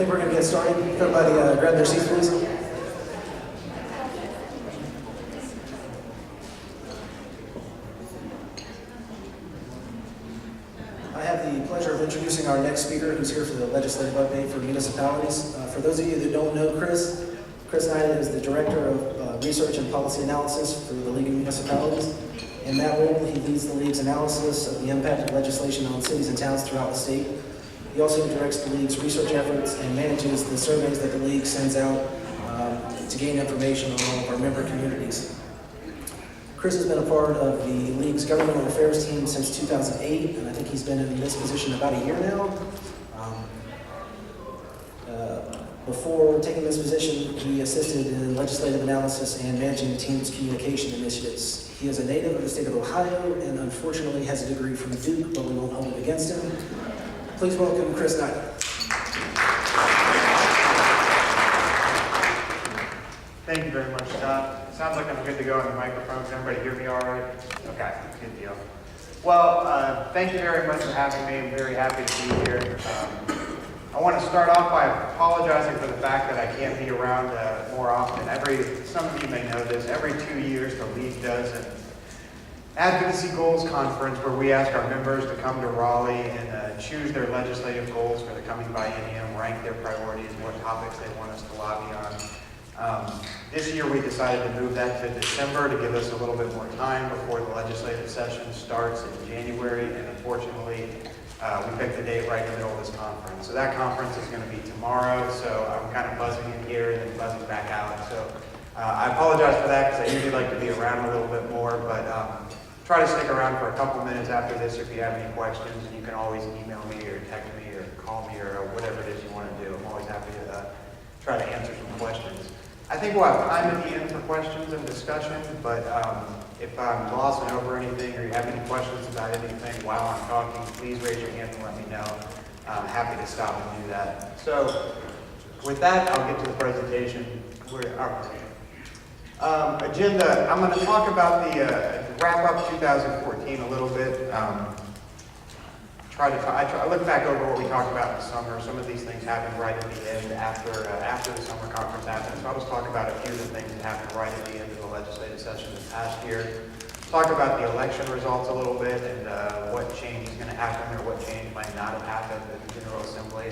think we're going to get started. Everybody grab their seats, please. I have the pleasure of introducing our next speaker, who's here for the legislative update for municipalities. For those of you that don't know Chris Knight is the Director of Research and Policy Analysis for the League of Municipalities. In that role, he leads the League's analysis of the impact of legislation on cities and towns throughout the state. He also directs the League's research efforts and manages the surveys that the League sends out to gain information on all of our member communities. Chris has been a part of the League's governmental affairs team since 2008, and I think he's been in this position about a year now. Before taking this position, he assisted in legislative analysis and managing the team's communication initiatives. He is a native of the state of Ohio and unfortunately has a degree from Duke, but we won't hold it against him. Please welcome Chris Knight. Thank you very much, Scott. Sounds like I'm good to go on the microphone. Can everybody hear me all right? Okay, good deal. Well, thank you very much for having me. I'm very happy to be here. I want to start off by apologizing for the fact that I can't be around more often. Some of you may know this, every 2 years the League does an Advocacy Goals Conference where we ask our members to come to Raleigh and choose their legislative goals for the coming biennium, rank their priorities, what topics they want us to lobby on. This year we decided to move that to December to give us a little bit more time before the legislative session starts in January, and unfortunately we picked the date right in the middle of this conference. So that conference is going to be tomorrow, so I'm kind of buzzing in here and then buzzing back out. So I apologize for that because I usually like to be around a little bit more, but try to stick around for a couple minutes after this if you have any questions, and you can always email me or text me or call me or whatever it is you want to do. I'm always happy to try to answer some questions. I think we'll have time at the end for questions and discussion, but if I'm glossing over anything or you have any questions about anything while I'm talking, please raise your hand and let me know. I'm happy to stop and do that. So with that, I'll get to the presentation. Agenda, I'm going to talk about the wrap up 2014 a little bit. I look back over what we talked about in the summer. Some of these things happened right at the end after the summer conference happened. So I'll just talk about a few of the things that happened right at the end of the legislative session this past year. Talk about the election results a little bit and what change is going to happen or what change might not have happened at the General Assembly.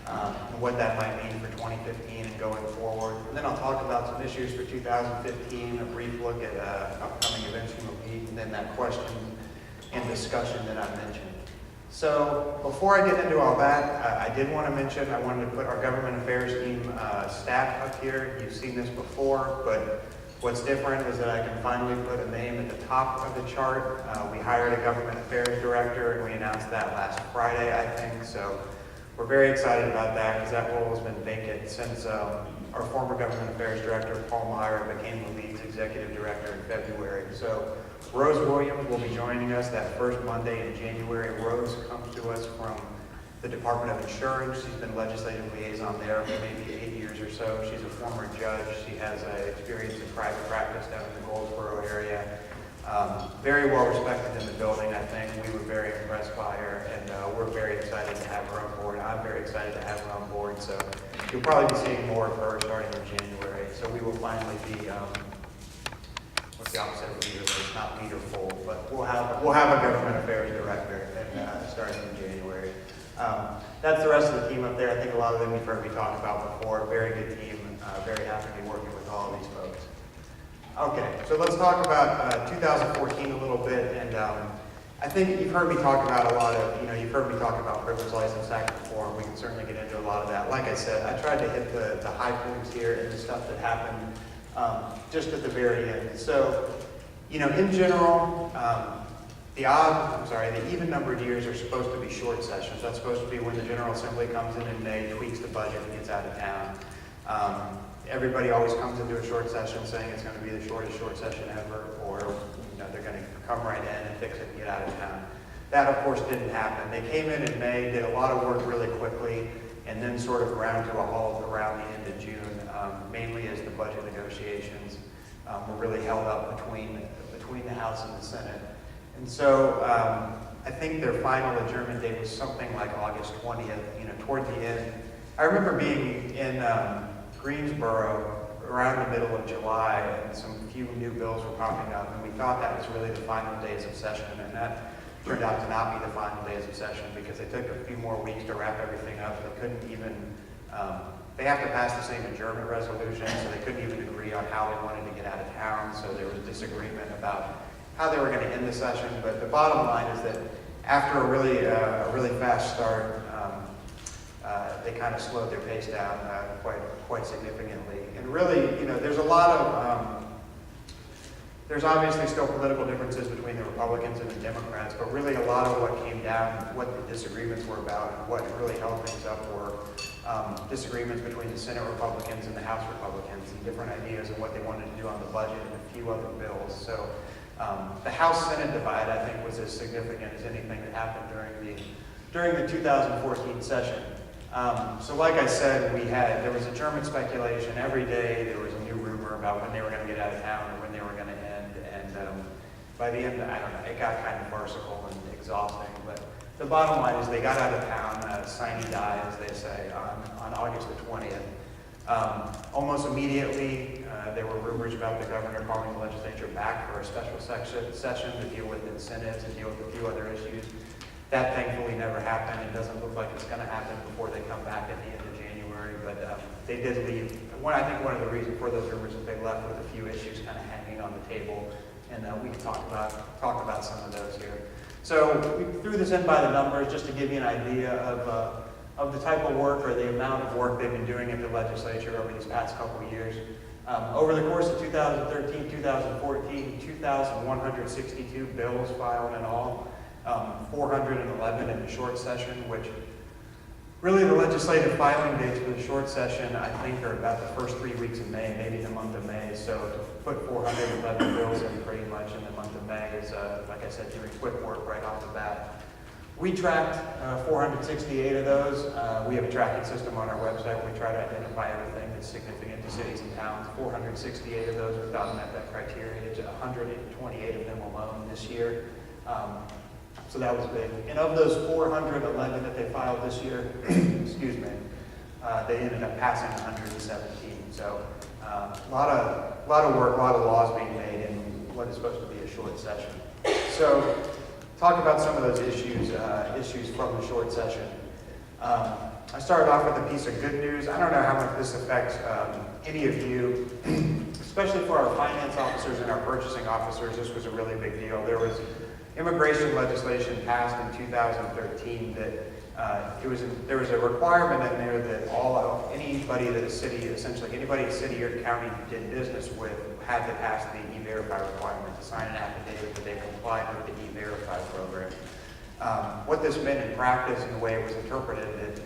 And what that might mean for 2015 and going forward. And then I'll talk about some issues for 2015, a brief look at upcoming events from the League, and then that question and discussion that I mentioned. So before I get into all that, I did want to mention, I wanted to put our government affairs team staff up here. You've seen this before, but what's different is that I can finally put a name at the top of the chart. We hired a government affairs director, and we announced that last Friday, I think. So we're very excited about that because that role has been vacant since our former government affairs director, Paul Meyer, became the League's executive director in February. So Rose Williams will be joining us that first Monday in January. Rose comes to us from the Department of Insurance. She's been legislative liaison there for maybe 8 years or so. She's a former judge. She has experience in private practice down in the Goldsboro area. Very well respected in the building, I think. We were very impressed by her, and we're very excited to have her on board. I'm very excited to have her on board, so you'll probably be seeing more of her starting in January. So we will finally be, what's the opposite of leaderful? It's not leaderful, but we'll have a government affairs director starting in January. That's the rest of the team up there. I think a lot of them you've heard me talk about before. Very good team. Very happy to be working with all of these folks. Okay, so let's talk about 2014 a little bit, and I think you've heard me talk about a lot of, you've heard me talk about privilege license act reform. We can certainly get into a lot of that. Like I said, I tried to hit the high points here and the stuff that happened just at the very end. So, in general, the even numbered years are supposed to be short sessions. That's supposed to be when the General Assembly comes in May, tweaks the budget, and gets out of town. Everybody always comes into a short session saying it's going to be the shortest short session ever, or they're going to come right in and fix it and get out of town. That, of course, didn't happen. They came in May, did a lot of work really quickly, and then sort of ground to a halt around the end of June, mainly as the budget negotiations were really held up between the House and the Senate. And so I think their final adjournment date was something like August 20th. Toward the end, I remember being in Greensboro around the middle of July, and some few new bills were popping up, and we thought that was really the final days of session, and that turned out to not be the final days of session because they took a few more weeks to wrap everything up. They couldn't even, they have to pass the same adjournment resolution, so they couldn't even agree on how they wanted to get out of town, so there was disagreement about how they were going to end the session. But the bottom line is that after a really fast start, they kind of slowed their pace down quite significantly. And really, there's a lot of, there's obviously still political differences between the Republicans and the Democrats, but really a lot of what came down, what the disagreements were about, and what really held things up were disagreements between the Senate Republicans and the House Republicans, and different ideas of what they wanted to do on the budget and a few other bills. So the House-Senate divide, I think, was as significant as anything that happened during the 2014 session. So like I said, there was adjournment speculation every day. There was a new rumor about when they were going to get out of town or when they were going to end. And by the end, I don't know, it got kind of farcical and exhausting. But the bottom line is they got out of town, sine die, as they say, on August the 20th. Almost immediately, there were rumors about the governor calling the legislature back for a special session to deal with incentives and deal with a few other issues. That thankfully never happened. It doesn't look like it's going to happen before they come back at the end of January, but they did leave. I think one of the reasons for those rumors is they left with a few issues kind of hanging on the table, and we can talk about some of those here. So we threw this in by the numbers just to give you an idea of the type of work or the amount of work they've been doing at the legislature over these past couple of years. Over the course of 2013, 2014, 2,162 bills filed in all. 411 in the short session, which really the legislative filing dates for the short session, I think, are about the first 3 weeks of May, maybe the month of May. So to put 411 bills in pretty much in the month of May is, like I said, doing quick work right off the bat. We tracked 468 of those. We have a tracking system on our website where we try to identify everything that's significant to cities and towns. 468 of those we thought met that criteria. It's 128 of them alone this year. So that was big. And of those 411 that they filed this year, excuse me, they ended up passing 117. So a lot of work, a lot of laws being made in what is supposed to be a short session. So talk about some of those issues from the short session. I started off with a piece of good news. I don't know how much this affects any of you, especially for our finance officers and our purchasing officers. This was a really big deal. There was immigration legislation passed in 2013 that there was a requirement in there that anybody that a city, essentially anybody a city or county did business with, had to pass the E-Verify requirement to sign an affidavit that they complied with the E-Verify program. What this meant in practice and the way it was interpreted, that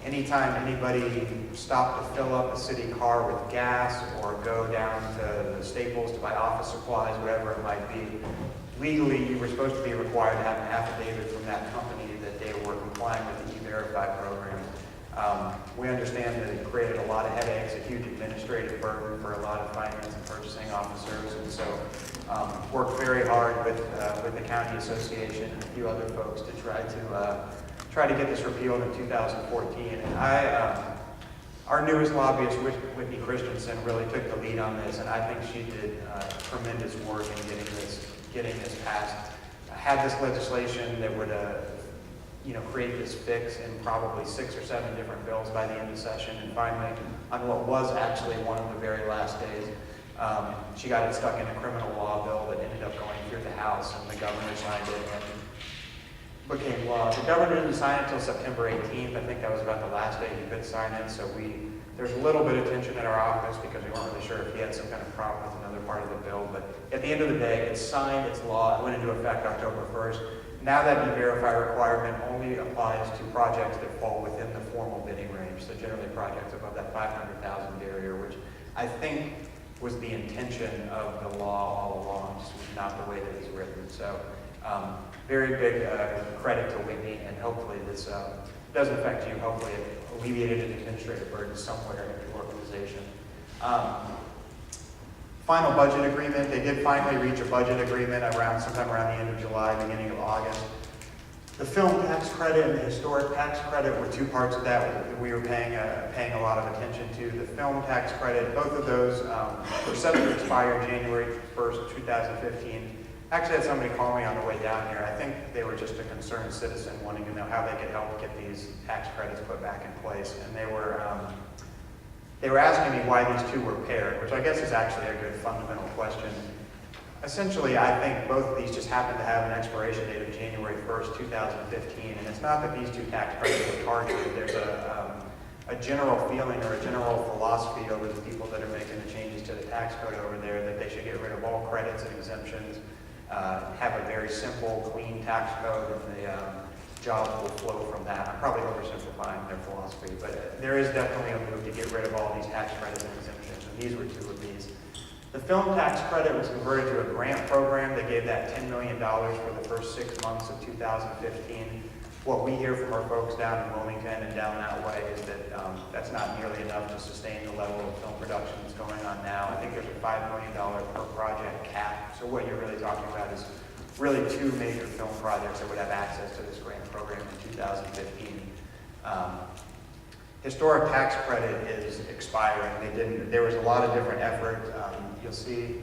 anytime anybody stopped to fill up a city car with gas or go down to the Staples to buy office supplies, whatever it might be, legally, you were supposed to be required to have an affidavit from that company that they were complying with the E-Verify program. We understand that it created a lot of headaches, a huge administrative burden for a lot of finance and purchasing officers, and so worked very hard with the county association and a few other folks to try to get this repealed in 2014. And our newest lobbyist, Whitney Christensen, really took the lead on this, and I think she did tremendous work in getting this passed. Had this legislation that would create this fix in probably 6 or 7 different bills by the end of the session, and finally, on what was actually one of the very last days, she got it stuck in a criminal law bill that ended up going through the House, and the governor signed it and became law. The governor didn't sign it until September 18th. I think that was about the last day he could sign it, so there's a little bit of tension in our office because we weren't really sure if he had some kind of problem with another part of the bill, but at the end of the day, it's signed, it's law, it went into effect October 1st. Now that E-Verify requirement only applies to projects that fall within the formal bidding range, so generally projects above that 500,000 barrier, which I think was the intention of the law all along, just not the way that it's written. So very big credit to Whitney, and hopefully this doesn't affect you. Hopefully it alleviated an administrative burden somewhere in the organization. Final budget agreement. They did finally reach a budget agreement sometime around the end of July, beginning of August. The film tax credit and the historic tax credit were two parts of that we were paying a lot of attention to. The film tax credit, both of those were set to expire January 1st, 2015. I actually had somebody call me on the way down here. I think they were just a concerned citizen wanting to know how they could help get these tax credits put back in place. And they were asking me why these two were paired, which I guess is actually a good fundamental question. Essentially, I think both of these just happen to have an expiration date of January 1st, 2015, and it's not that these two tax credits are targeted. There's a general feeling or a general philosophy over the people that are making the changes to the tax code over there that they should get rid of all credits and exemptions, have a very simple, clean tax code, and the jobs will flow from that. I'm probably oversimplifying their philosophy, but there is definitely a move to get rid of all these tax credits and exemptions, and these were two of these. The film tax credit was converted to a grant program that gave that $10 million for the first 6 months of 2015. What we hear from our folks down in Wilmington and down that way is that that's not nearly enough to sustain the level of film production that's going on now. I think there's a $5 million per project cap. So what you're really talking about is really two major film projects that would have access to this grant program in 2015. Historic tax credit is expiring. There was a lot of different effort. You'll see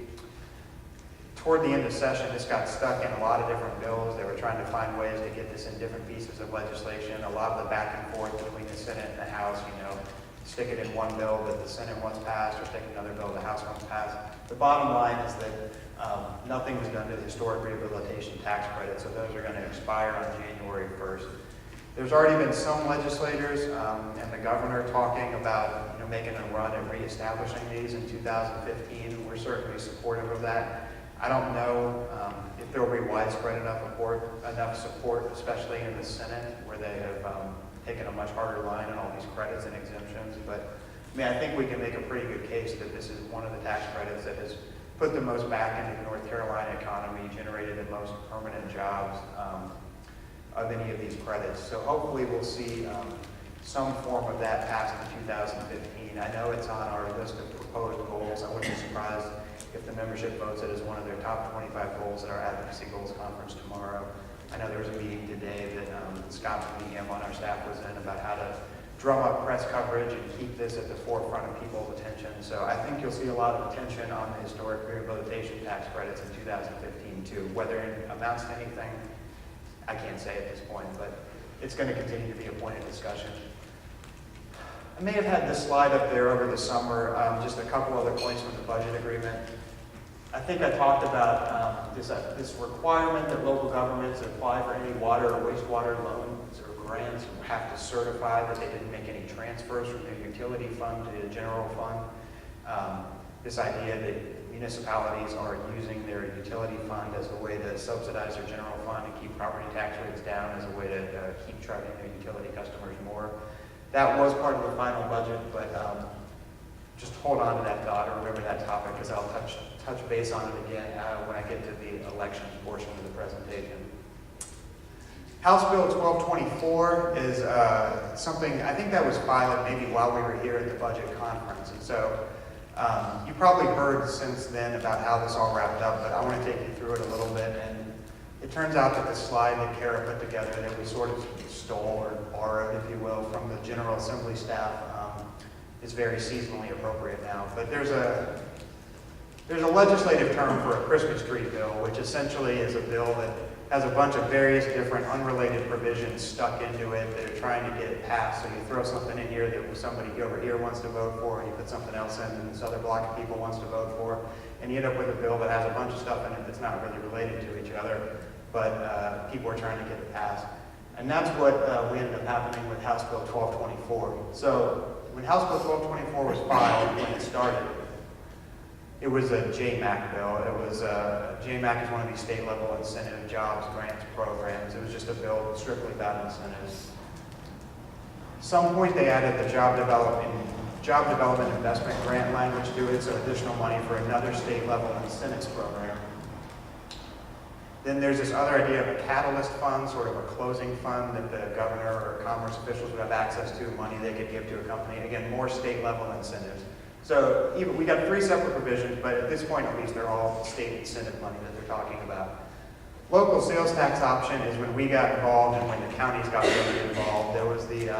toward the end of session, this got stuck in a lot of different bills. They were trying to find ways to get this in different pieces of legislation. A lot of the back and forth between the Senate and the House, stick it in one bill that the Senate wants passed or stick another bill the House wants passed. The bottom line is that nothing was done to the historic rehabilitation tax credit, so those are going to expire on January 1st. There's already been some legislators and the governor talking about making a run at reestablishing these in 2015. We're certainly supportive of that. I don't know if there will be widespread enough support, especially in the Senate, where they have taken a much harder line on all these credits and exemptions. But I think we can make a pretty good case that this is one of the tax credits that has put the most back into the North Carolina economy, generated the most permanent jobs of any of these credits. So hopefully we'll see some form of that passed in 2015. I know it's on our list of proposed goals. I wouldn't be surprised if the membership votes it as one of their top 25 goals at our Advocacy Goals Conference tomorrow. I know there was a meeting today that Scott Meehan on our staff was in about how to drum up press coverage and keep this at the forefront of people's attention. So I think you'll see a lot of attention on the historic rehabilitation tax credits in 2015 too. Whether it amounts to anything, I can't say at this point, but it's going to continue to be a point of discussion. I may have had this slide up there over the summer, just a couple other points from the budget agreement. I think I talked about this requirement that local governments that apply for any water or wastewater loans or grants have to certify that they didn't make any transfers from their utility fund to the general fund. This idea that municipalities are using their utility fund as a way to subsidize their general fund and keep property tax rates down as a way to keep charging their utility customers more. That was part of the final budget, but just hold on to that thought or remember that topic because I'll touch base on it again when I get to the elections portion of the presentation. House Bill 1224 is something, I think that was filed maybe while we were here at the budget conference. And so you probably heard since then about how this all wrapped up, but I want to take you through it a little bit. And it turns out that the slide that Kara put together that we sort of stole or borrowed, if you will, from the General Assembly staff is very seasonally appropriate now. But there's a legislative term for a Christmas tree bill, which essentially is a bill that has a bunch of various different unrelated provisions stuck into it that are trying to get it passed. So you throw something in here that somebody over here wants to vote for, and you put something else in that this other block of people wants to vote for, and you end up with a bill that has a bunch of stuff in it that's not really related to each other, but people are trying to get it passed. And that's what we ended up happening with House Bill 1224. So when House Bill 1224 was filed, when it started, it was a JMAC bill. JMAC is one of these state level incentive jobs, grants, programs. It was just a bill strictly about incentives. At some point they added the job development investment grant language to it, so additional money for another state level incentives program. Then there's this other idea of a catalyst fund, sort of a closing fund that the governor or commerce officials would have access to, money they could give to a company. Again, more state level incentives. So we got 3 separate provisions, but at this point at least they're all state incentive money that they're talking about. Local sales tax option is when we got involved and when the counties got really involved. There was the,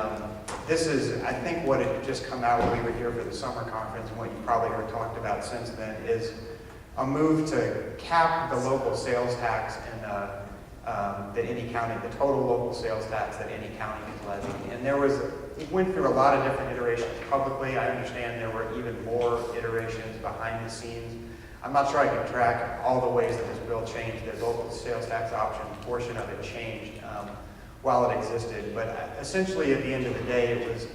this is, I think what had just come out when we were here for the summer conference, and what you probably heard talked about since then, is a move to cap the local sales tax and that any county, the total local sales tax that any county can levy. And there was, it went through a lot of different iterations publicly. I understand there were even more iterations behind the scenes. I'm not sure I can track all the ways that this bill changed. The local sales tax option portion of it changed while it existed. But essentially at the end of the day, it was,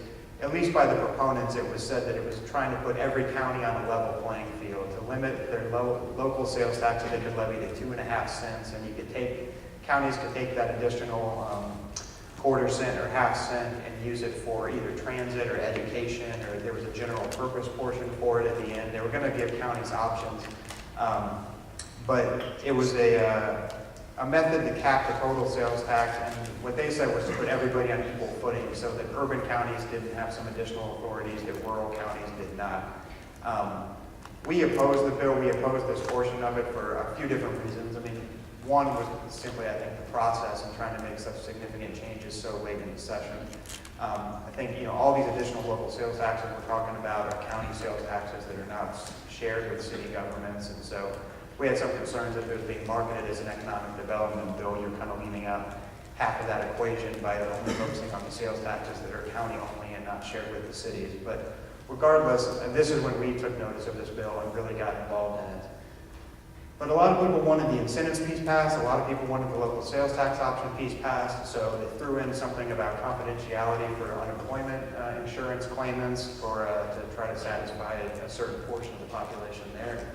at least by the proponents, it was said that it was trying to put every county on a level playing field, to limit their local sales tax that they could levy to 2.5 cents. And you could take, counties could take that additional quarter cent or half cent and use it for either transit or education, or there was a general purpose portion for it at the end. They were going to give counties options, but it was a method to cap the total sales tax, and what they said was to put everybody on equal footing so that urban counties didn't have some additional authorities that rural counties did not. We opposed the bill. We opposed this portion of it for a few different reasons. I mean, one was simply, I think, the process and trying to make such significant changes so late in the session. I think, all these additional local sales taxes we're talking about are county sales taxes that are not shared with city governments, and so we had some concerns that it was being marketed as an economic development bill. You're kind of leaving out half of that equation by only focusing on the sales taxes that are county only and not shared with the cities. But regardless, and this is when we took notice of this bill and really got involved in it. But a lot of people wanted the incentives piece passed, a lot of people wanted the local sales tax option piece passed, so they threw in something about confidentiality for unemployment insurance claimants to try to satisfy a certain portion of the population there.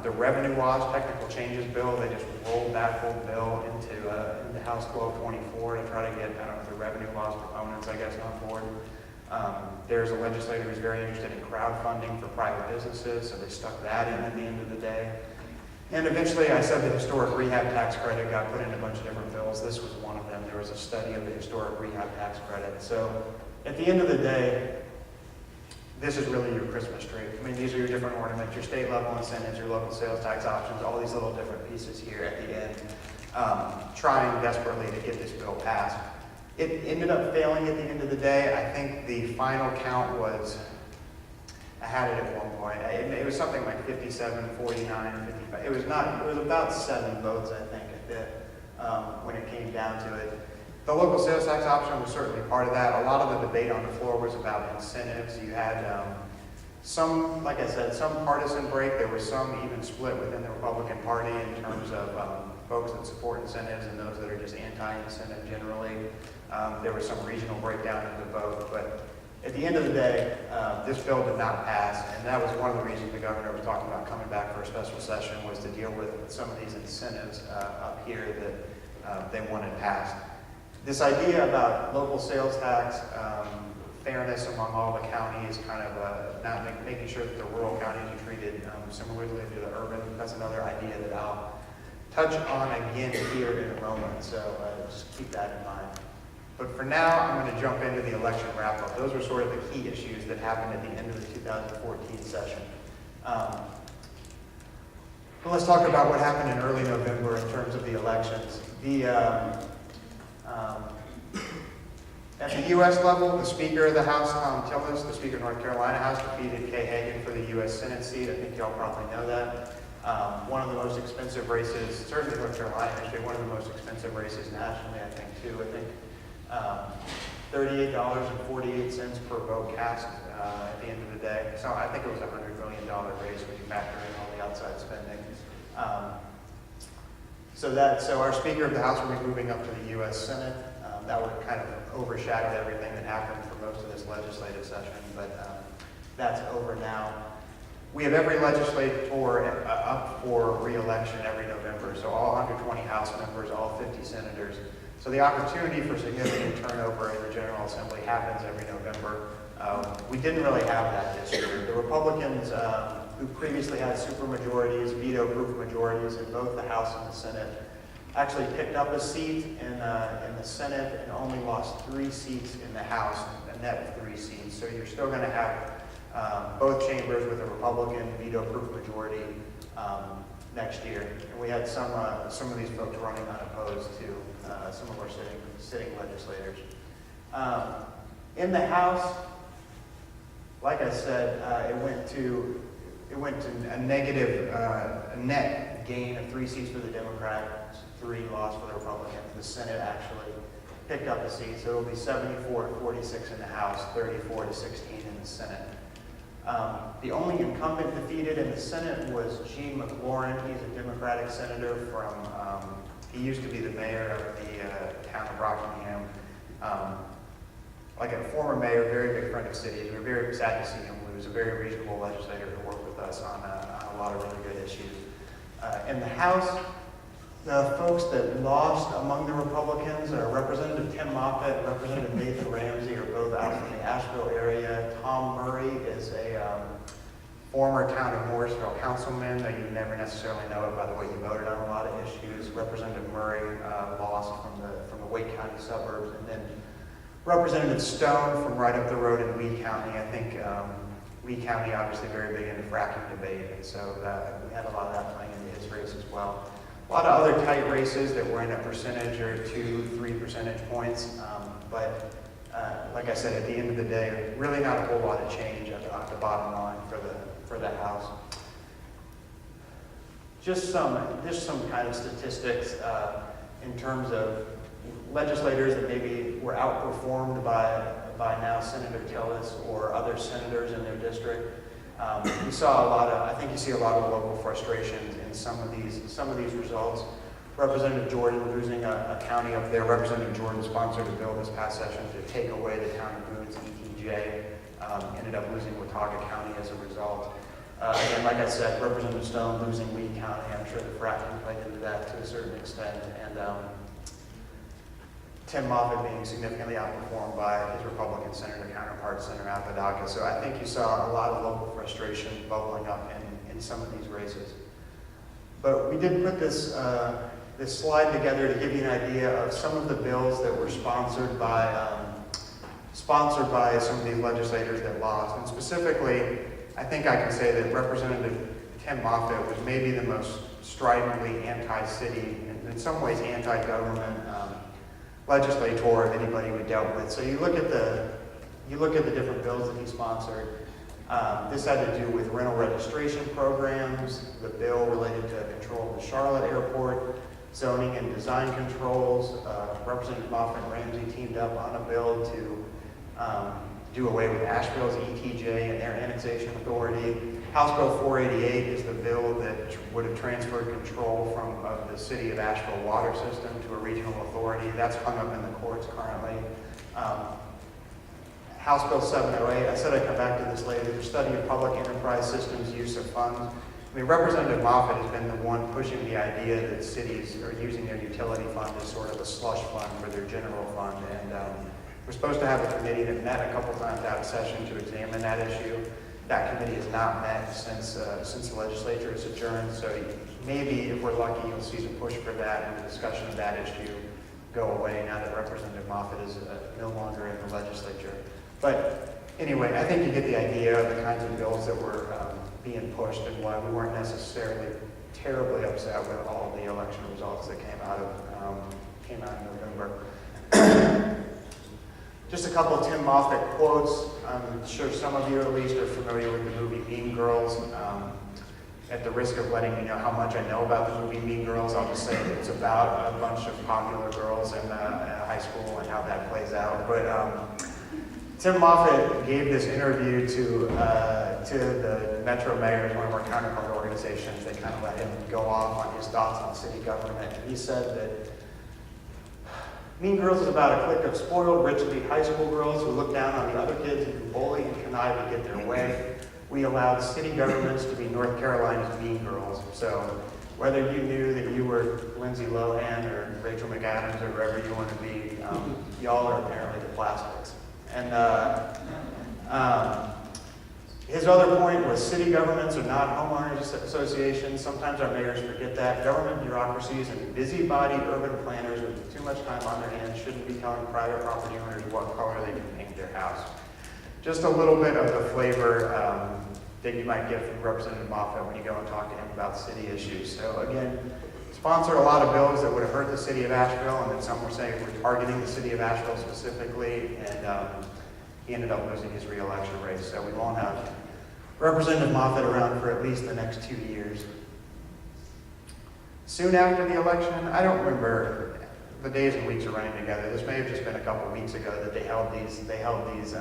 The revenue laws technical changes bill, they just rolled that whole bill into House 1224 to try to get, the revenue laws proponents, I guess, on board. There's a legislator who's very interested in crowdfunding for private businesses, so they stuck that in at the end of the day. And eventually, I said the historic rehab tax credit got put in a bunch of different bills. This was one of them. There was a study of the historic rehab tax credit. So at the end of the day, this is really your Christmas tree. I mean, these are your different ornaments, your state level incentives, your local sales tax options, all these little different pieces here at the end, trying desperately to get this bill passed. It ended up failing at the end of the day. I think the final count was, I had it at one point. It was something like 57, 49, 55. It was about 7 votes, I think, when it came down to it. The local sales tax option was certainly part of that. A lot of the debate on the floor was about incentives. You had some, like I said, some partisan break. There was some even split within the Republican Party in terms of folks that support incentives and those that are just anti-incentive generally. There was some regional breakdown in the vote, but at the end of the day, this bill did not pass, and that was one of the reasons the governor was talking about coming back for a special session, was to deal with some of these incentives up here that they wanted passed. This idea about local sales tax, fairness among all the counties, kind of not making sure that the rural counties are treated similarly to the urban, that's another idea that I'll touch on again here in a moment, so just keep that in mind. But for now, I'm going to jump into the election wrap-up. Those are sort of the key issues that happened at the end of the 2014 session. Well, let's talk about what happened in early November in terms of the elections. At the U.S. level, the Speaker of the House, Tom Tillis, the Speaker of North Carolina House, defeated Kay Hagan for the U.S. Senate seat. I think y'all probably know that. One of the most expensive races, certainly North Carolina, actually one of the most expensive races nationally, I think, too. I think $38.48 per vote cast at the end of the day. So I think it was a $100 million race when you factor in all the outside spending. So our Speaker of the House will be moving up to the U.S. Senate. That would kind of overshadow everything that happened for most of this legislative session, but that's over now. We have every legislator up for re-election every November, so all 120 House members, all 50 senators. So the opportunity for significant turnover in the General Assembly happens every November. We didn't really have that this year. The Republicans, who previously had supermajorities, veto-proof majorities in both the House and the Senate, actually picked up a seat in the Senate and only lost 3 seats in the House, a net of 3 seats. So you're still going to have both chambers with a Republican veto-proof majority next year. And we had some of these folks running unopposed to some of our sitting legislators. In the House, like I said, it went to a negative, a net gain of 3 seats for the Democrats, 3 lost for the Republicans. The Senate actually picked up a seat, so it'll be 74-46 in the House, 34-16 in the Senate. The only incumbent defeated in the Senate was Gene McLaurin. He's a Democratic senator from, he used to be the mayor of the town of Rockingham. Like a former mayor, very big friend of cities. We were very sad to see him lose. A very reasonable legislator who worked with us on a lot of really good issues. In the House, the folks that lost among the Republicans are Representative Tim Moffitt and Representative Nathan Ramsey are both out from the Asheville area. Tom Murray is a former town of Morrisville councilman, though you never necessarily know it by the way he voted on a lot of issues. Representative Murray lost from the Wake County suburbs, and then Representative Stone from right up the road in Lee County. I think Lee County obviously very big into fracking debate, and so we had a lot of that playing into his race as well. A lot of other tight races that were in a percentage or 2-3 percentage points, but like I said, at the end of the day, really not a whole lot of change at the bottom line for the House. Just some kind of statistics in terms of legislators that maybe were outperformed by now Senator Tillis or other senators in their district. You saw a lot of, I think you see a lot of local frustrations in some of these results. Representative Jordan losing a county up there. Representative Jordan sponsored a bill this past session to take away the town of Boone's ETJ. Ended up losing Watauga County as a result. Again, like I said, Representative Stone losing Lee County. I'm sure the fracking played into that to a certain extent. And Tim Moffitt being significantly outperformed by his Republican senator counterpart, Senator Apodaca. So I think you saw a lot of local frustration bubbling up in some of these races. But we did put this slide together to give you an idea of some of the bills that were sponsored by some of these legislators that lost. And specifically, I think I can say that Representative Tim Moffitt was maybe the most stridently anti-city, and in some ways anti-government legislator of anybody we dealt with. So you look at the different bills that he sponsored. This had to do with rental registration programs, the bill related to control of the Charlotte airport, zoning and design controls. Representative Moffitt and Ramsey teamed up on a bill to do away with Asheville's ETJ and their annexation authority. House Bill 488 is the bill that would have transferred control of the city of Asheville water system to a regional authority. That's hung up in the courts currently. House Bill 708, I said I'd come back to this later, the study of public enterprise systems use of funds. I mean, Representative Moffitt has been the one pushing the idea that cities are using their utility fund as sort of a slush fund for their general fund. And we're supposed to have a committee that met a couple times out of session to examine that issue. That committee has not met since the legislature has adjourned, so maybe if we're lucky, you'll see some push for that and the discussion of that issue go away now that Representative Moffitt is no longer in the legislature. But anyway, I think you get the idea of the kinds of bills that were being pushed and why we weren't necessarily terribly upset with all of the election results that came out in November. Just a couple of Tim Moffitt quotes. I'm sure some of you at least are familiar with the movie Mean Girls. At the risk of letting you know how much I know about the movie Mean Girls, I'll just say it's about a bunch of popular girls in high school and how that plays out. But Tim Moffitt gave this interview to the Metro Mayors, one of our counterpart organizations. They kind of let him go off on his thoughts on city government. And he said that Mean Girls is about a clique of spoiled, rich-elite high school girls who look down on the other kids and who bully and connive to get their way. We allowed city governments to be North Carolina's Mean Girls. So whether you knew that you were Lindsay Lohan or Rachel McAdams or wherever you want to be, y'all are apparently the plastics. And his other point was city governments are not homeowners associations. Sometimes our mayors forget that. Government bureaucracies and busybody urban planners with too much time on their hands shouldn't be telling private property owners what color they can paint their house. Just a little bit of the flavor that you might get from Representative Moffitt when you go and talk to him about city issues. So again, sponsored a lot of bills that would have hurt the city of Asheville, and then some were saying we're targeting the city of Asheville specifically, and he ended up losing his re-election race. So we won't have Representative Moffitt around for at least the next 2 years. Soon after the election, I don't remember, the days and weeks are running together. This may have just been a couple weeks ago that they held these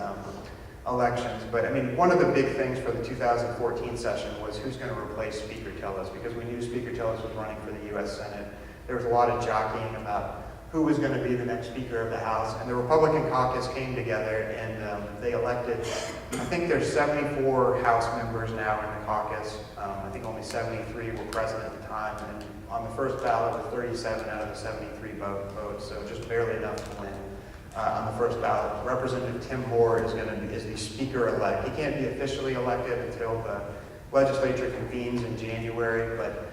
elections. But I mean, one of the big things for the 2014 session was who's going to replace Speaker Tillis, because we knew Speaker Tillis was running for the U.S. Senate. There was a lot of jockeying about who was going to be the next Speaker of the House, and the Republican caucus came together and they elected, I think there's 74 House members now in the caucus. I think only 73 were present at the time, and on the first ballot was 37 out of the 73 votes, so just barely enough to win. On the first ballot, Representative Tim Moore is the Speaker-elect. He can't be officially elected until the legislature convenes in January, but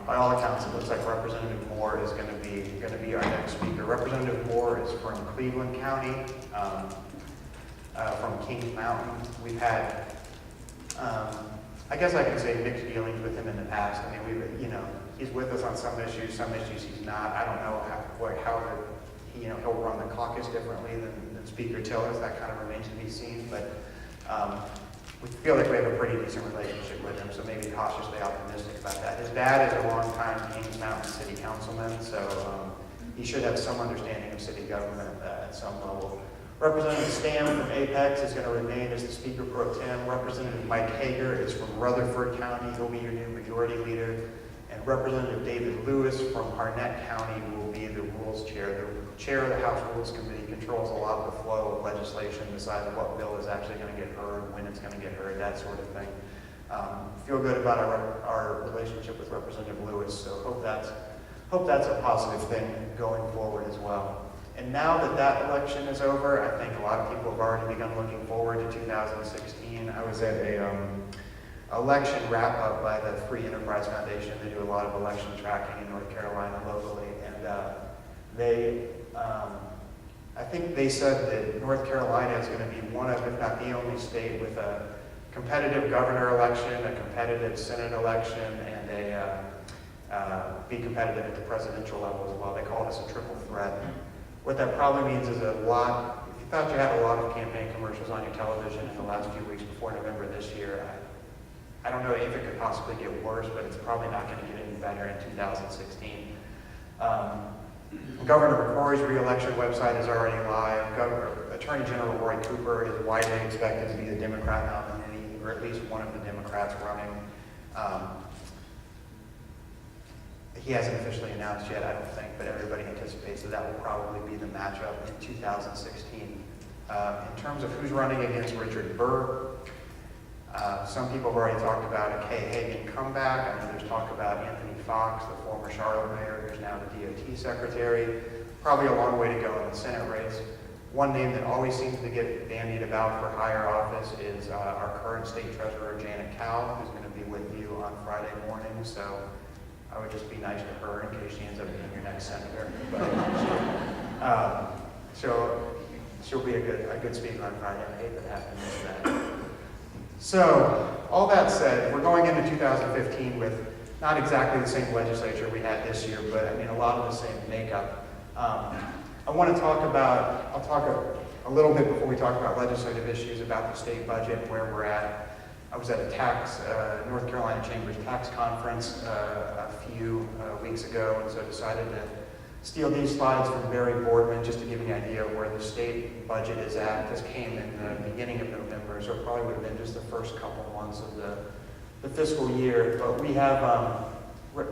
by all accounts, it looks like Representative Moore is going to be our next Speaker. Representative Moore is from Cleveland County, from Kings Mountain. We've had, I guess I can say, mixed dealings with him in the past. I mean, he's with us on some issues he's not. I don't know how he'll run the caucus differently than Speaker Tillis. That kind of remains to be seen, but we feel like we have a pretty decent relationship with him, so maybe cautiously optimistic about that. His dad is a longtime Kings Mountain City Councilman, so he should have some understanding of city government at some level. Representative Stam from Apex is going to remain as the Speaker Pro Tem. Representative Mike Hager is from Rutherford County. He'll be your new majority leader. And Representative David Lewis from Harnett County will be the Rules Chair. The Chair of the House Rules Committee controls a lot of the flow of legislation, decides what bill is actually going to get heard, when it's going to get heard, that sort of thing. Feel good about our relationship with Representative Lewis, so hope that's a positive thing going forward as well. And now that election is over, I think a lot of people have already begun looking forward to 2016. I was at a election wrap-up by the Free Enterprise Foundation. They do a lot of election tracking in North Carolina locally, and I think they said that North Carolina is going to be one of, if not the only state with a competitive governor election, a competitive Senate election, and be competitive at the presidential level as well. They call this a triple threat. What that probably means is if you thought you had a lot of campaign commercials on your television in the last few weeks before November this year, I don't know if it could possibly get worse, but it's probably not going to get any better in 2016. Governor McCrory's re-election website is already live. Attorney General Roy Cooper is widely expected to be the Democrat nominee, or at least one of the Democrats running. He hasn't officially announced yet, I don't think, but everybody anticipates that will probably be the matchup in 2016. In terms of who's running against Richard Burr, some people have already talked about a Kay Hagan comeback. I know there's talk about Anthony Fox, the former Charlotte mayor, who's now the DOT secretary. Probably a long way to go in the Senate race. One name that always seems to get bandied about for higher office is our current state treasurer, Janet Cowell, who's going to be with you on Friday morning. So I would just be nice to her in case she ends up being your next senator. But she'll be a good speaker on Friday. I hate that happened to miss that. So, all that said, we're going into 2015 with not exactly the same legislature we had this year, but I mean a lot of the same makeup. I want to talk about, I'll talk a little bit before we talk about legislative issues about the state budget and where we're at. I was at a North Carolina Chamber's tax conference a few weeks ago, and so decided to steal these slides from Barry Boardman just to give you an idea of where the state budget is at. This came in the beginning of November, so it probably would have been just the first couple months of the fiscal year. But we have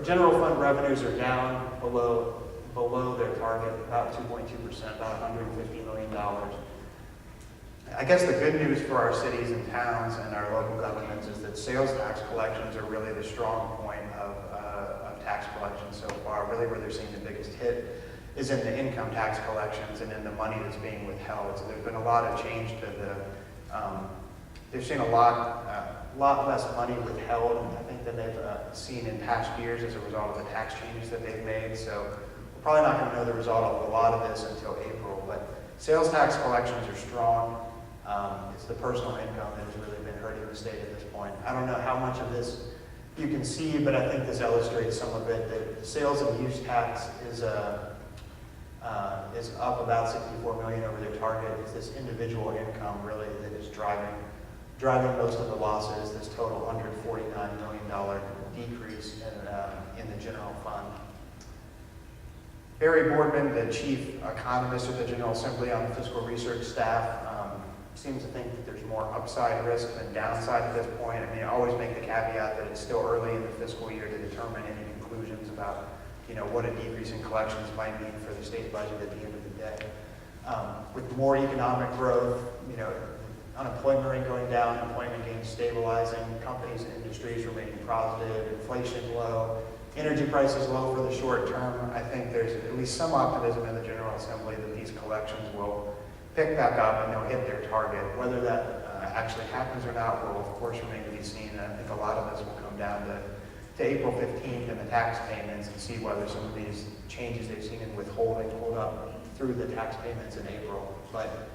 general fund revenues are down below their target, about 2.2%, about $150 million. I guess the good news for our cities and towns and our local governments is that sales tax collections are really the strong point of tax collections so far. Really where they're seeing the biggest hit is in the income tax collections and in the money that's being withheld. So there's been a lot of change to they've seen a lot less money withheld, I think, than they've seen in past years as a result of the tax changes that they've made. So we're probably not going to know the result of a lot of this until April, but sales tax collections are strong. It's the personal income that has really been hurting the state at this point. I don't know how much of this you can see, but I think this illustrates some of it. The sales and use tax is up about 64 million over their target. It's this individual income really that is driving most of the losses. This total $149 million decrease in the general fund. Barry Boardman, the chief economist of the General Assembly on the fiscal research staff, seems to think that there's more upside risk than downside at this point. I mean, I always make the caveat that it's still early in the fiscal year to determine any conclusions about, what a decrease in collections might mean for the state budget at the end of the day. With more economic growth, unemployment rate going down, employment gains stabilizing, companies and industries remaining positive, inflation low, energy prices low for the short term, I think there's at least some optimism in the General Assembly that these collections will pick back up and they'll hit their target. Whether that actually happens or not will, of course, remain to be seen. And I think a lot of this will come down to April 15th and the tax payments and see whether some of these changes they've seen in withholding hold up through the tax payments in April. But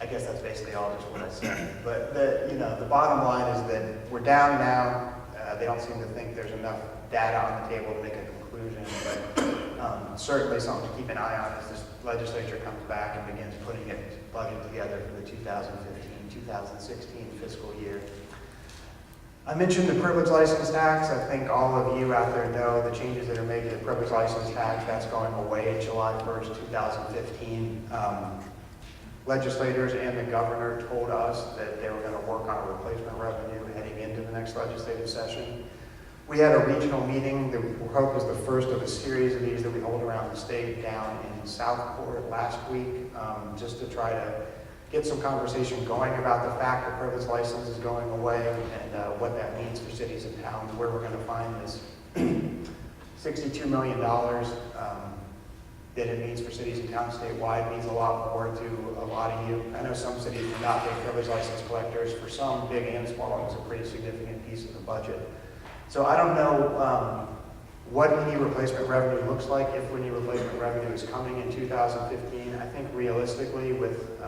I guess that's basically all just what I said. But the bottom line is that we're down now. They don't seem to think there's enough data on the table to make a conclusion, but certainly something to keep an eye on as this legislature comes back and begins putting its budget together for the 2015-2016 fiscal year. I mentioned the privilege license tax. I think all of you out there know the changes that are made to the privilege license tax. That's going away July 1st, 2015. Legislators and the governor told us that they were going to work on a replacement revenue heading into the next legislative session. We had a regional meeting that we hope is the first of a series of these that we hold around the state down in Southport last week, just to try to get some conversation going about the fact that privilege license is going away and what that means for cities and towns, where we're going to find this $62 million that it means for cities and towns statewide. Means a lot more to a lot of you. I know some cities do not pay privilege license collectors. For some, big and small, it's a pretty significant piece of the budget. So I don't know what any replacement revenue looks like, if any replacement revenue is coming in 2015. I think realistically, with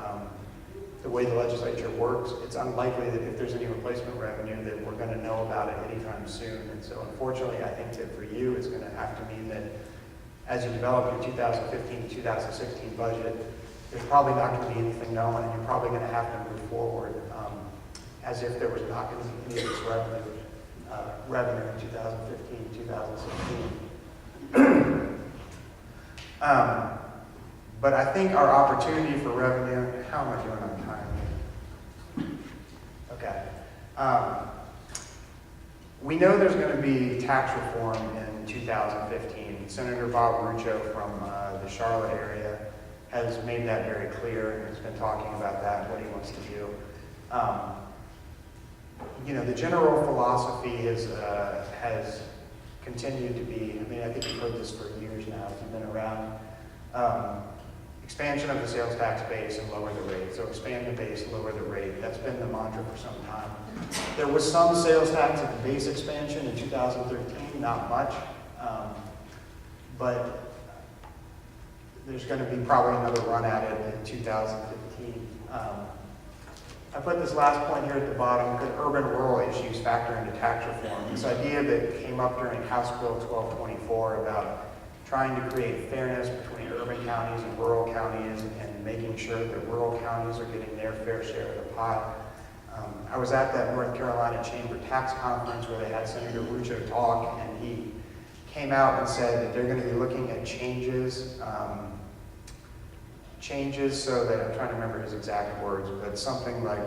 the way the legislature works, it's unlikely that if there's any replacement revenue that we're going to know about it anytime soon. And so unfortunately, I think that for you, it's going to have to mean that as you develop your 2015 to 2016 budget, there's probably not going to be anything known, and you're probably going to have to move forward as if there was not going to be any of this revenue in 2015 2016. But I think our opportunity for revenue, how am I doing on time? Okay. We know there's going to be tax reform in 2015. Senator Bob Rucho from the Charlotte area has made that very clear and has been talking about that, what he wants to do. The general philosophy has continued to be, I think you've heard this for years now, if you've been around, expansion of the sales tax base and lower the rate. So expand the base, lower the rate. That's been the mantra for some time. There was some sales tax at the base expansion in 2013, not much, but there's going to be probably another run at it in 2015. I put this last point here at the bottom because urban-rural issues factor into tax reform. This idea that came up during House Bill 1224 about trying to create fairness between urban counties and rural counties and making sure that rural counties are getting their fair share of the pie. I was at that North Carolina Chamber Tax Conference where they had Senator Rucho talk, and he came out and said that they're going to be looking at changes so that, I'm trying to remember his exact words, but something like,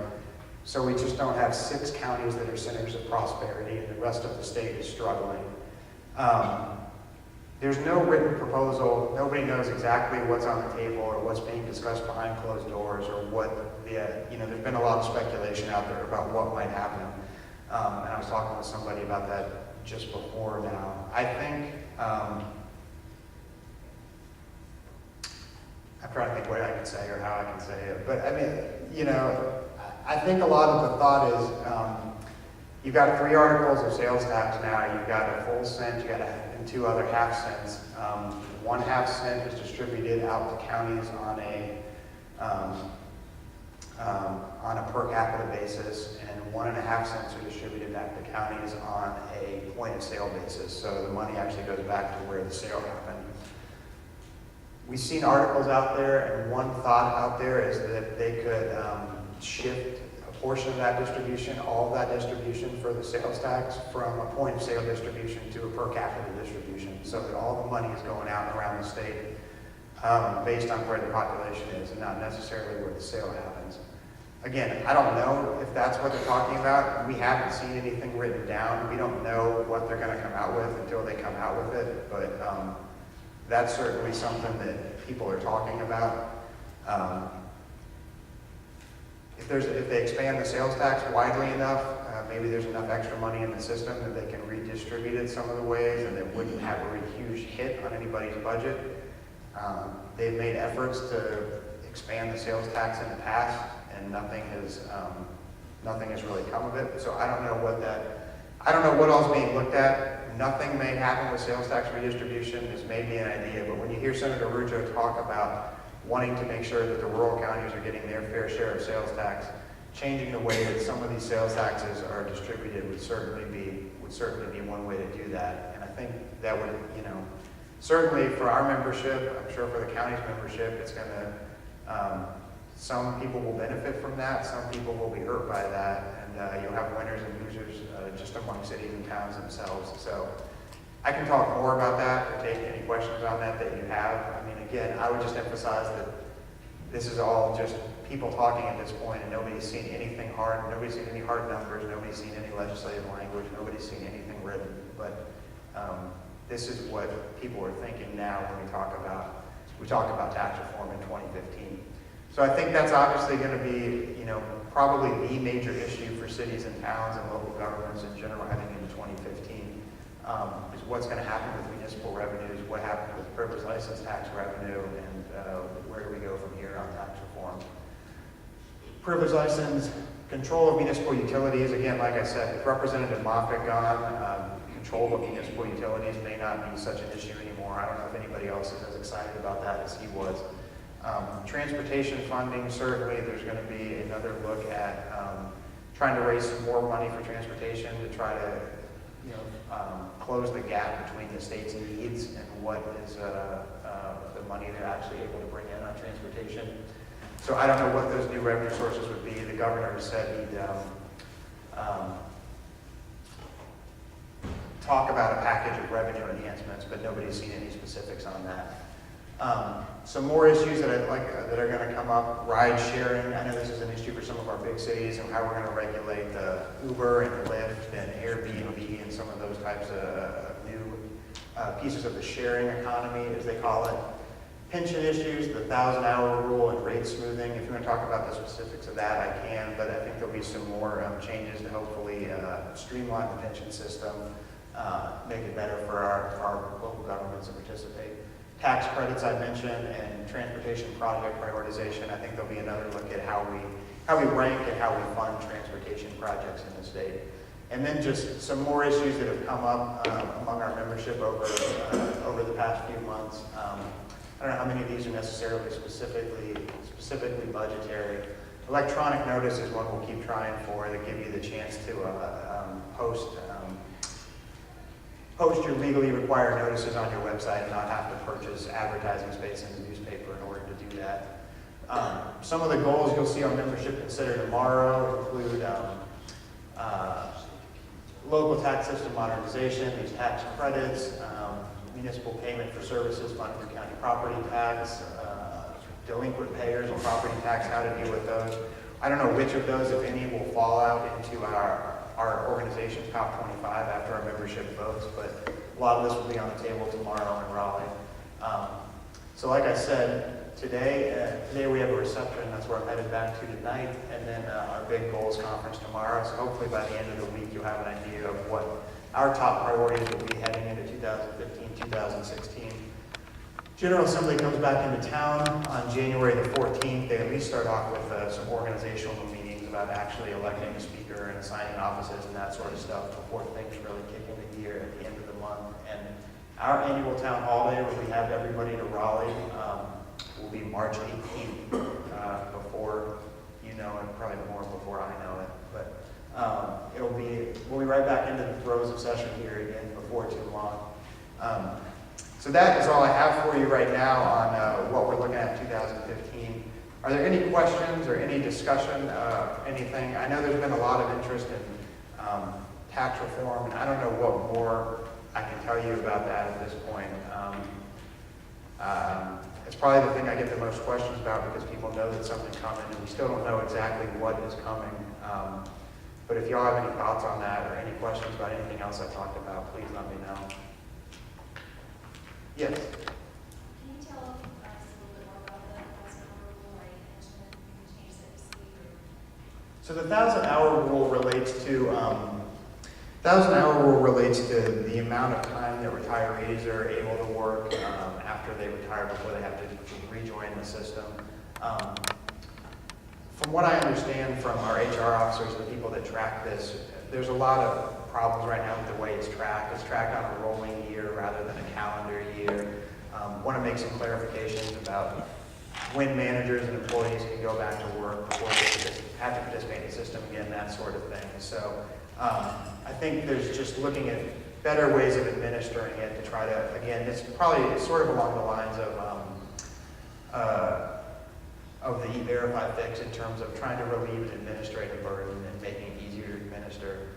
so we just don't have 6 counties that are centers of prosperity and the rest of the state is struggling. There's no written proposal. Nobody knows exactly what's on the table or what's being discussed behind closed doors or what there's been a lot of speculation out there about what might happen. And I was talking with somebody about that just before now. I think, I'm trying to think what I can say or how I can say it. But I think a lot of the thought is, you've got 3 articles of sales tax now. You've got a full cent, and 2 other half cents. 1 half cent is distributed out to counties on a on a per capita basis, and 1.5 cents are distributed back to counties on a point of sale basis. So the money actually goes back to where the sale happened. We've seen articles out there, and one thought out there is that they could shift a portion of that distribution, all of that distribution for the sales tax, from a point of sale distribution to a per capita distribution, so that all the money is going out around the state based on where the population is and not necessarily where the sale happens. Again, I don't know if that's what they're talking about. We haven't seen anything written down. We don't know what they're going to come out with until they come out with it, but that's certainly something that people are talking about. If they expand the sales tax widely enough, maybe there's enough extra money in the system that they can redistribute it some of the ways, and it wouldn't have a huge hit on anybody's budget. They've made efforts to expand the sales tax in the past, and nothing has really come of it. So I don't know what else is being looked at. Nothing may happen with sales tax redistribution. This may be an idea, but when you hear Senator Rujo talk about wanting to make sure that the rural counties are getting their fair share of sales tax, changing the way that some of these sales taxes are distributed would certainly be one way to do that. And I think that would, certainly for our membership, I'm sure for the county's membership, it's going to, some people will benefit from that, some people will be hurt by that, and you'll have winners and losers just among cities and towns themselves. So I can talk more about that or take any questions on that you have. I mean, again, I would just emphasize that this is all just people talking at this point, and nobody's seen anything hard, nobody's seen any hard numbers, nobody's seen any legislative language, nobody's seen anything written. But this is what people are thinking now when we talk about tax reform in 2015. So I think that's obviously going to be, probably the major issue for cities and towns and local governments in general heading into 2015, is what's going to happen with municipal revenues, what happens with privilege license tax revenue, and where do we go from here on tax reform. Privilege license, control of municipal utilities, again, like I said, with Representative Moffitt gone, control of municipal utilities may not be such an issue anymore. I don't know if anybody else is as excited about that as he was. Transportation funding, certainly there's going to be another look at trying to raise some more money for transportation to try to close the gap between the state's needs and what is the money they're actually able to bring in on transportation. So I don't know what those new revenue sources would be. The governor said he'd talk about a package of revenue enhancements, but nobody's seen any specifics on that. Some more issues that that are going to come up: ride sharing. I know this is an issue for some of our big cities, and how we're going to regulate the Uber and Lyft and Airbnb and some of those types of new pieces of the sharing economy, as they call it. Pension issues, the 1,000-hour rule, and rate smoothing. If you want to talk about the specifics of that, I can, but I think there'll be some more changes to hopefully streamline the pension system, make it better for our local governments to participate. Tax credits I mentioned, and transportation project prioritization. I think there'll be another look at how we rank and how we fund transportation projects in the state. And then just some more issues that have come up among our membership over the past few months. I don't know how many of these are necessarily specifically budgetary. Electronic notice is one we'll keep trying for, that give you the chance to post your legally required notices on your website and not have to purchase advertising space in the newspaper in order to do that. Some of the goals you'll see our membership consider tomorrow include local tax system modernization, these tax credits, municipal payment for services funded through county property tax, delinquent payers and property tax, how to deal with those. I don't know which of those, if any, will fall out into our organization's top 25 after our membership votes, but a lot of this will be on the table tomorrow in Raleigh. So like I said, today we have a reception. That's where I'm headed back to tonight, and then our big goals conference tomorrow. So hopefully by the end of the week, you'll have an idea of what our top priorities will be heading into 2015, 2016. General Assembly comes back into town on January the 14th. They at least start off with some organizational meetings about actually electing a speaker and assigning offices and that sort of stuff before things really kick into gear at the end of the month. And our annual town hall day, where we have everybody to Raleigh, will be March 18th. Before know it, probably more before I know it. But we'll be right back into the throes of session here again before too long. So that is all I have for you right now on what we're looking at in 2015. Are there any questions or any discussion, anything? I know there's been a lot of interest in tax reform, and I don't know what more I can tell you about that at this point. It's probably the thing I get the most questions about because people know that something's coming, and we still don't know exactly what is coming. But if y'all have any thoughts on that or any questions about anything else I talked about, please let me know. Yes? Can you tell us a little bit more about the 1,000-hour rule or any change that you see? So the 1,000-hour rule relates to the amount of time that retirees are able to work after they retire before they have to rejoin the system. From what I understand from our HR officers, the people that track this, there's a lot of problems right now with the way it's tracked. It's tracked on a rolling year rather than a calendar year. Want to make some clarifications about when managers and employees can go back to work before they have to participate in the system again, that sort of thing. So I think there's just looking at better ways of administering it to try to, again, it's probably sort of along the lines of the E-Verify fix in terms of trying to relieve an administrative burden and making it easier to administer.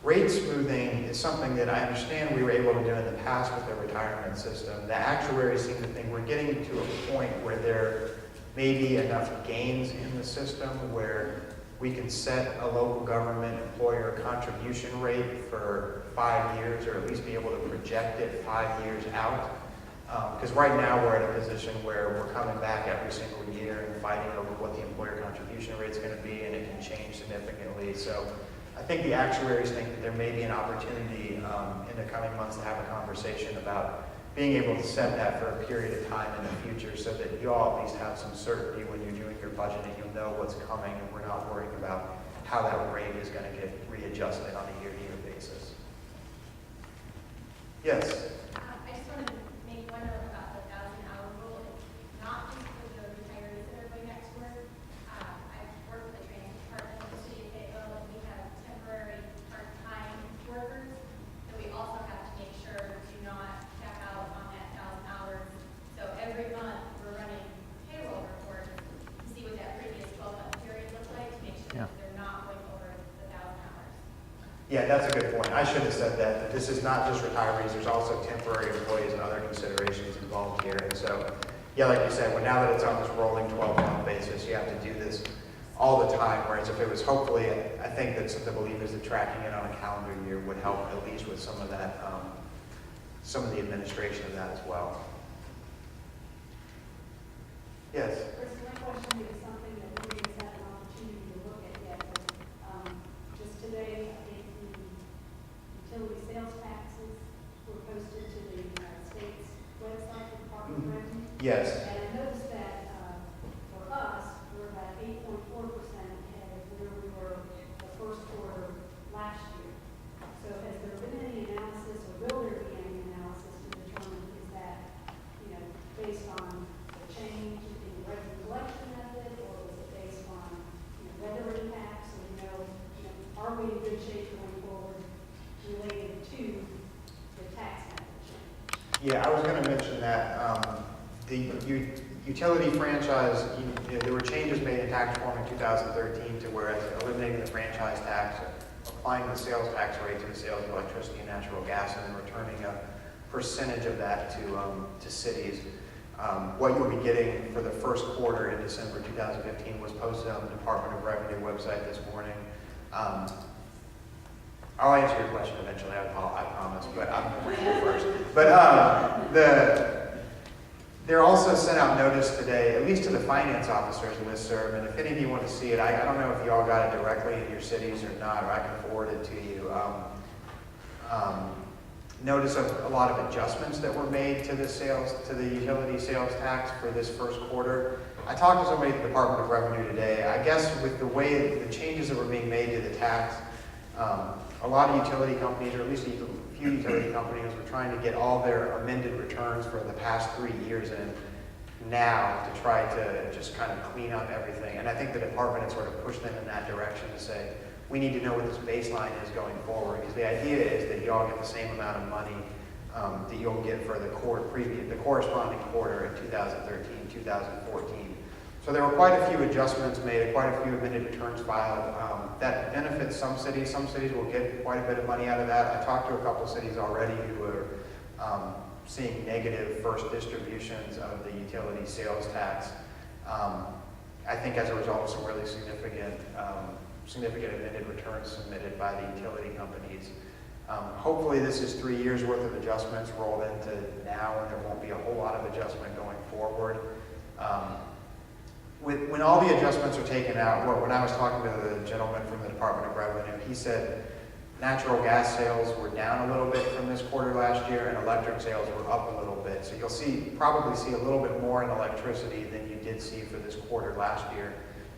Rate smoothing is something that I understand we were able to do in the past with the retirement system. The actuaries seem to think we're getting to a point where there may be enough gains in the system where we can set a local government employer contribution rate for 5 years, or at least be able to project it 5 years out. Because right now we're in a position where we're coming back every single year and fighting over what the employer contribution rate is going to be, and it can change significantly. So I think the actuaries think that there may be an opportunity in the coming months to have a conversation about being able to set that for a period of time in the future so that you all at least have some certainty when you're doing your budget and you'll know what's coming and we're not worrying about how that rate is going to get readjusted on a year-to-year basis. Yes? I just want to make one note about the 1,000-hour rule. It's not just for the retirees that are going back to work. I've worked with the training department in the city of Fayetteville, and we have temporary part-time workers that we also have to make sure do not cap out on that 1,000 hours. So every month we're running payroll reports to see what that previous 12-month period looked like to make sure that they're not going over the 1,000 hours. Yeah, that's a good point. I should have said that this is not just retirees, there's also temporary employees and other considerations involved here. And so, yeah, like you said, well, now that it's on this rolling 12-month basis, you have to do this all the time, whereas if it was hopefully, I think that the belief is that tracking it on a calendar year would help at least with some of that, some of the administration of that as well. Yes? Chris, my question is something that we haven't had an opportunity to look at yet, but just today, I think the utility sales taxes were posted to the state's website, the Department of Revenue. Yes. And I noticed that for us, we're about 8.4% ahead of where we were the first quarter last year. So has there been any analysis, or will there be any analysis to determine is that, based on the change in the revenue collection method, or is it based on weather impacts, or are we in good shape going forward related to the tax method change? Yeah, I was going to mention that the utility franchise, there were changes made in tax reform in 2013 to where eliminating the franchise tax, applying the sales tax rate to the sales of electricity and natural gas, and then returning a percentage of that to cities. What you'll be getting for the first quarter in December 2015 was posted on the Department of Revenue website this morning. I'll answer your question eventually, I promise, but I'm going to read it first. But they're also sent out notice today, at least to the finance officers listserv, and if any of you want to see it, I don't know if you all got it directly in your cities or not, or I can forward it to you. Notice of a lot of adjustments that were made to the utility sales tax for this first quarter. I talked to somebody at the Department of Revenue today. I guess with the way the changes that were being made to the tax, a lot of utility companies, or at least a few utility companies, were trying to get all their amended returns for the past 3 years in now to try to just kind of clean up everything. And I think the department had sort of pushed them in that direction to say, we need to know what this baseline is going forward. Because the idea is that you all get the same amount of money that you'll get for the corresponding quarter in 2013, 2014. So there were quite a few adjustments made, quite a few amended returns filed. That benefits some cities. Some cities will get quite a bit of money out of that. I talked to a couple cities already who are seeing negative first distributions of the utility sales tax. I think as a result of some really significant amended returns submitted by the utility companies. Hopefully this is 3 years worth of adjustments rolled into now, and there won't be a whole lot of adjustment going forward. When all the adjustments are taken out, when I was talking to the gentleman from the Department of Revenue, he said natural gas sales were down a little bit from this quarter last year, and electric sales were up a little bit. So you'll probably see a little bit more in electricity than you did see for this quarter last year.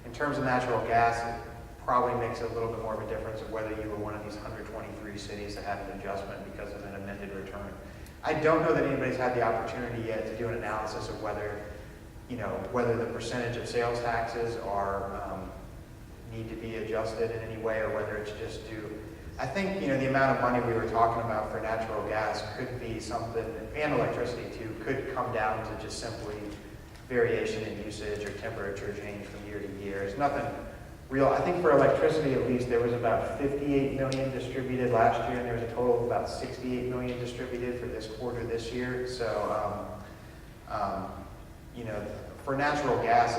In terms of natural gas, it probably makes a little bit more of a difference of whether you were one of these 123 cities that had an adjustment because of an amended return. I don't know that anybody's had the opportunity yet to do an analysis of whether the percentage of sales taxes need to be adjusted in any way, or whether it's just due. I think, the amount of money we were talking about for natural gas could be something, and electricity too, could come down to just simply variation in usage or temperature change from year to year. It's nothing real. I think for electricity, at least, there was about 58 million distributed last year, and there was a total of about 68 million distributed for this quarter this year. So, for natural gas,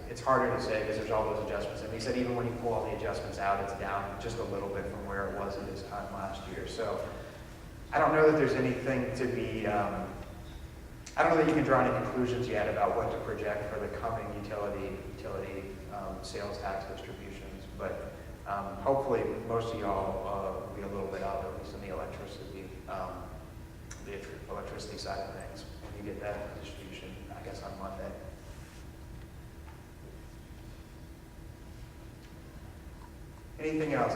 it's harder to say because there's all those adjustments. And he said even when you pull all the adjustments out, it's down just a little bit from where it was at this time last year. So I don't know that there's anything to be, I don't know that you can draw any conclusions yet about what to project for the coming utility sales tax distributions. But hopefully most of y'all will be a little bit up, at least in the electricity side of things, when you get that distribution, I guess, on Monday. Anything else?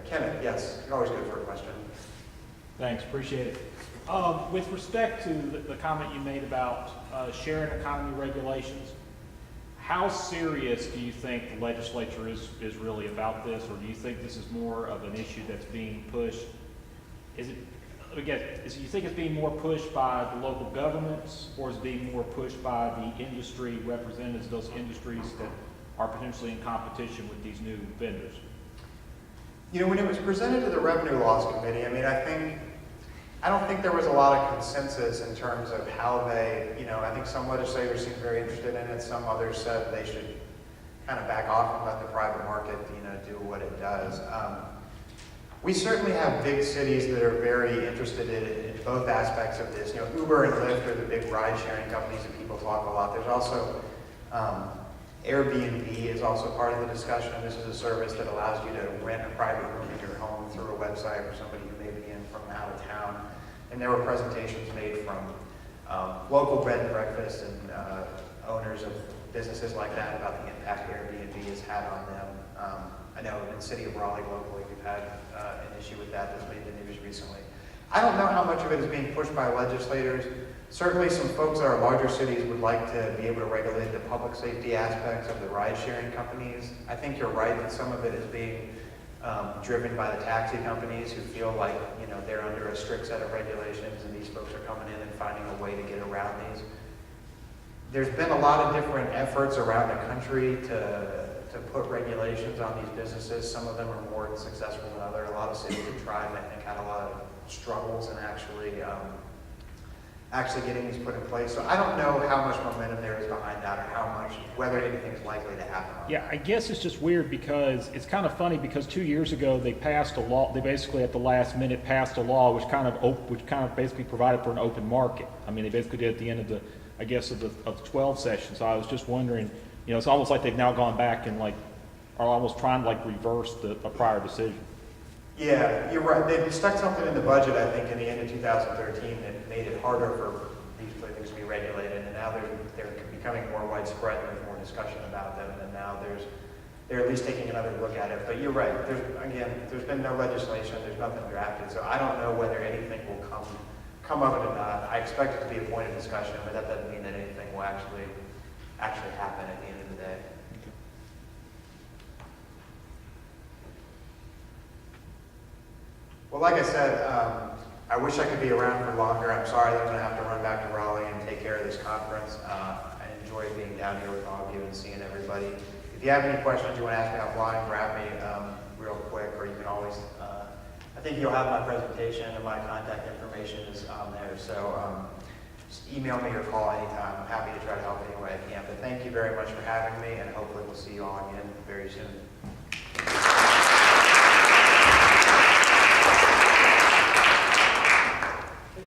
Kenneth, yes, you're always good for a question. Thanks, appreciate it. With respect to the comment you made about sharing economy regulations, how serious do you think the legislature is really about this, or do you think this is more of an issue that's being pushed? Do you think it's being more pushed by the local governments, or is it being more pushed by the industry representatives, those industries that are potentially in competition with these new vendors? When it was presented to the Revenue Laws Committee, I don't think there was a lot of consensus in terms of how they, I think some legislators seemed very interested in it. Some others said they should kind of back off and let the private market, do what it does. We certainly have big cities that are very interested in both aspects of this. Uber and Lyft are the big ride-sharing companies that people talk a lot. There's also Airbnb is also part of the discussion. This is a service that allows you to rent a private room in your home through a website for somebody who may be in from out of town. And there were presentations made from local bed and breakfast and owners of businesses like that about the impact Airbnb has had on them. I know in the city of Raleigh locally, we've had an issue with that that's made the news recently. I don't know how much of it is being pushed by legislators. Certainly some folks at our larger cities would like to be able to regulate the public safety aspects of the ride-sharing companies. I think you're right that some of it is being driven by the taxi companies who feel like they're under a strict set of regulations, and these folks are coming in and finding a way to get around these. There's been a lot of different efforts around the country to put regulations on these businesses. Some of them are more successful than others. A lot of cities have tried and I think had a lot of struggles in actually getting these put in place. So I don't know how much momentum there is behind that, or whether anything's likely to happen. Yeah, I guess it's just weird because it's kind of funny because 2 years ago they passed a law. They basically at the last minute passed a law which kind of basically provided for an open market. They basically did at the end of the 12 session. So I was just wondering, it's almost like they've now gone back and are almost trying to reverse a prior decision. Yeah, you're right. They stuck something in the budget, I think, in the end of 2013 that made it harder for these things to be regulated, and now they're becoming more widespread, and there's more discussion about them, and now they're at least taking another look at it. But you're right. There's been no legislation. There's nothing drafted, so I don't know whether anything will come of it or not. I expect it to be a point of discussion, but that doesn't mean that anything will actually actually happen at the end of the day. Well, like I said, I wish I could be around for longer. I'm sorry that I'm going to have to run back to Raleigh and take care of this conference. I enjoy being down here with all of you and seeing everybody. If you have any questions you want to ask me offline, grab me real quick, or you can always, I think you'll have my presentation and my contact information is on there. So just email me or call anytime. I'm happy to try to help any way I can. But thank you very much for having me, and hopefully we'll see you all again very soon.